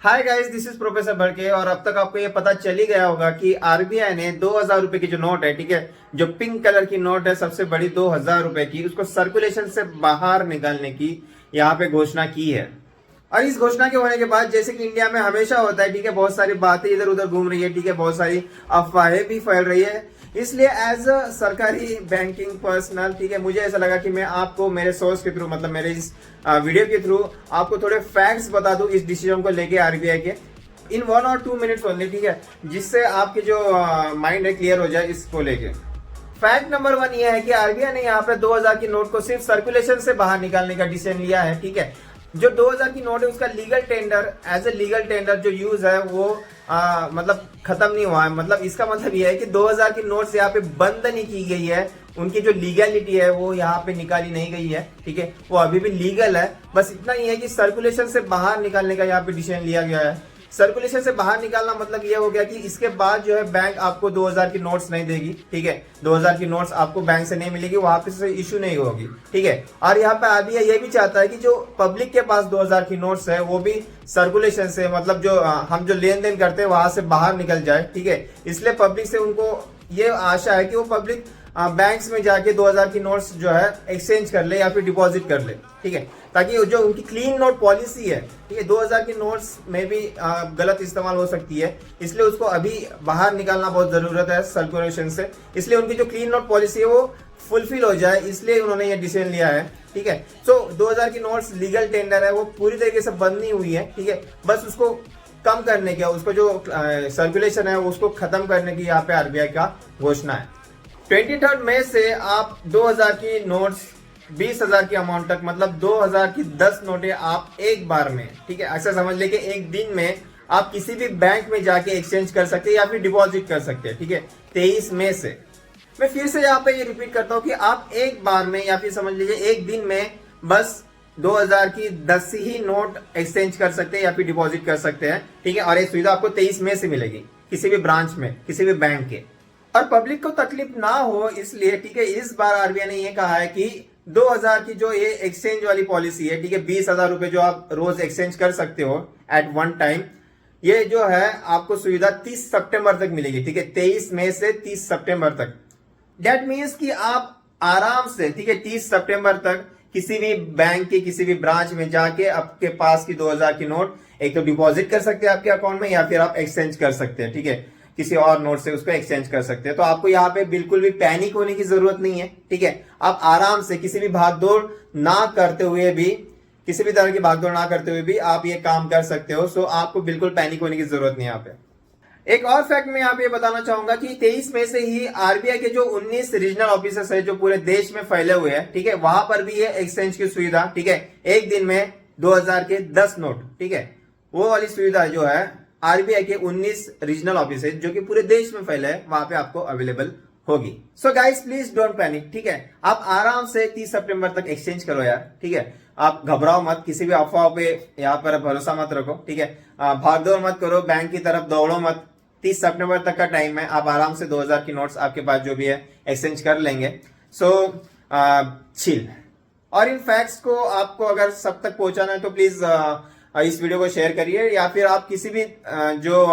Hi guys, this is professor भड़के। और अब तक आपको ये पता चल ही गया होगा कि आरबीआई ने 2000 रुपए की जो नोट है, ठीक है, जो पिंक कलर की नोट है सबसे बड़ी 2000 रुपए की, उसको सर्कुलेशन से बाहर निकालने की यहाँ पे घोषणा की है। और इस घोषणा के होने के बाद, जैसे कि इंडिया में हमेशा होता है, ठीक है, बहुत सारी बातें इधर उधर घूम रही है, ठीक है, बहुत सारी अफवाहें भी फैल रही है। इसलिए एज अ सरकारी बैंकिंग पर्सनल, ठीक है, मुझे ऐसा लगा कि मैं आपको मेरे सोर्स के थ्रू, मतलब मेरे इस वीडियो के थ्रू आपको थोड़े फैक्ट्स बता दूं इस डिसीजन को लेके आरबीआई के, इन 1 और 2 मिनट्स ओनली, ठीक है, जिससे आपके जो माइंड है क्लियर हो जाए इसको लेके। फैक्ट नंबर 1 ये है कि आरबीआई ने यहाँ पे 2000 की नोट को सिर्फ सर्कुलेशन से बाहर निकालने का डिसीजन लिया है, ठीक है। जो 2000 की नोट है उसका legal tender, as a legal tender जो यूज है वो मतलब खत्म नहीं हुआ है। मतलब इसका मतलब ये है कि 2000 की नोट्स यहाँ पे बंद नहीं की गई है, उनकी जो लीगलिटी है वो यहाँ पे निकाली नहीं गई है, ठीक है, वो अभी भी लीगल है। बस इतना ही है कि सर्कुलेशन से बाहर निकालने का यहाँ पे डिसीजन लिया गया है। सर्कुलेशन से बाहर निकालना मतलब ये हो गया कि इसके बाद जो है बैंक आपको 2000 की नोट्स नहीं देगी, ठीक है, 2000 की नोट्स आपको बैंक से नहीं मिलेगी, वहां पे से इशू नहीं होगी, ठीक है। और यहाँ पे आरबीआई ये भी चाहता है कि जो पब्लिक के पास 2000 की नोट्स है वो भी सर्कुलेशन से, मतलब जो हम जो लेन देन करते हैं वहां से बाहर निकल जाए, ठीक है। इसलिए पब्लिक से उनको ये आशा है कि वो पब्लिक बैंक्स में जाके 2000 की नोट्स जो है एक्सचेंज कर ले या फिर डिपॉजिट कर ले, ठीक है, ताकि जो उनकी क्लीन नोट पॉलिसी है, ठीक है, 2000 की नोट्स में भी गलत इस्तेमाल हो सकती है, इसलिए उसको अभी बाहर निकालना बहुत जरूरत है सर्कुलेशन से। इसलिए उनकी जो क्लीन नोट पॉलिसी है वो फुलफिल हो जाए, इसलिए उन्होंने ये डिसीजन लिया है, ठीक है। सो 2000 की नोट्स लीगल टेंडर है, वो पूरी तरीके से बंद नहीं हुई है, ठीक है, बस उसको कम करने की, उसको जो सर्कुलेशन है उसको खत्म करने की यहाँ पे आरबीआई का घोषणा है। 23 मई से आप 2000 की नोट्स 20,000 की अमाउंट तक, मतलब 2000 की 10 नोटें आप एक बार में, ठीक है, ऐसा समझ लेके एक दिन में आप किसी भी बैंक में जाके एक्सचेंज कर सकते हैं या फिर डिपॉजिट कर सकते हैं, ठीक है, 23 मई से। मैं फिर से यहाँ पे ये रिपीट करता हूँ कि आप एक बार में या फिर समझ लीजिए एक दिन में बस 2000 की 10 ही नोट एक्सचेंज कर सकते हैं या फिर डिपॉजिट कर सकते हैं, ठीक है। और ये सुविधा आपको 23 मई से मिलेगी किसी भी ब्रांच में, किसी भी बैंक के। और पब्लिक को तकलीफ ना हो इसलिए, ठीक है, इस बार आरबीआई ने ये कहा है कि 2000 की जो ये एक्सचेंज वाली पॉलिसी है, ठीक है, 20,000 रुपए जो आप रोज एक्सचेंज कर सकते हो एट वन टाइम, ये जो है आपको सुविधा 30 सितंबर तक मिलेगी, ठीक है, 23 मई से 30 सितंबर तक। दैट मीन्स कि आप आराम से, ठीक है, 30 सितंबर तक किसी भी बैंक के किसी भी ब्रांच में जाके आपके पास की 2000 की नोट एक तो डिपॉजिट कर सकते हैं आपके अकाउंट में या फिर आप एक्सचेंज कर सकते हैं, ठीक है, किसी और नोट से उसको एक्सचेंज कर सकते हैं। तो आपको यहाँ पे बिल्कुल भी पैनिक होने की जरूरत नहीं है, ठीक है। आप आराम से किसी भी भागदौड़ ना करते हुए भी, किसी भी तरह की भागदौड़ ना करते हुए भी आप ये काम कर सकते हो। सो आपको बिल्कुल पैनिक होने की जरूरत नहीं। यहाँ पे एक और फैक्ट मैं यहाँ पे बताना चाहूंगा कि 23 मई से ही आरबीआई के जो 19 रीजनल ऑफिसर्स है जो पूरे देश में फैले हुए हैं, ठीक है, वहां पर भी ये एक्सचेंज की सुविधा, ठीक है, एक दिन में 2000 के 10 नोट, ठीक है, वो वाली सुविधा जो है आरबीआई के 19 रीजनल ऑफिस जो कि पूरे देश में फैले हैं वहां पे आपको अवेलेबल होगी। So guys please don't panic, ठीक है, आप आराम से 30 सितंबर तक एक्सचेंज करो यार, ठीक है, आप घबराओ मत, किसी भी अफवाह पे यहाँ पर भरोसा मत रखो, ठीक है, भागदौड़ मत करो, बैंक की तरफ दौड़ो मत। 30 सितंबर तक का टाइम है, आप आराम से 2000 की नोट्स आपके पास जो भी है एक्सचेंज कर लेंगे। So chill. और इन फैक्ट्स को आपको अगर सब तक पहुंचाना है तो प्लीज इस वीडियो को शेयर करिए, या फिर आप किसी भी जो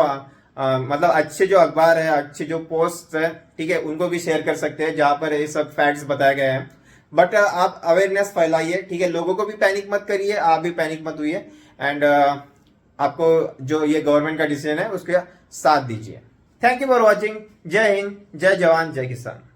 मतलब अच्छे जो अखबार है, अच्छे जो पोस्ट है, ठीक है, उनको भी शेयर कर सकते हैं जहां पर ये सब फैक्ट्स बताए गए हैं। बट आप अवेयरनेस फैलाइए, ठीक है, लोगों को भी पैनिक मत करिए, आप भी पैनिक मत हुइए, एंड आपको जो ये गवर्नमेंट का डिसीजन है उसके साथ दीजिए। Thank you for watching. जय हिंद, जय जवान, जय किसान।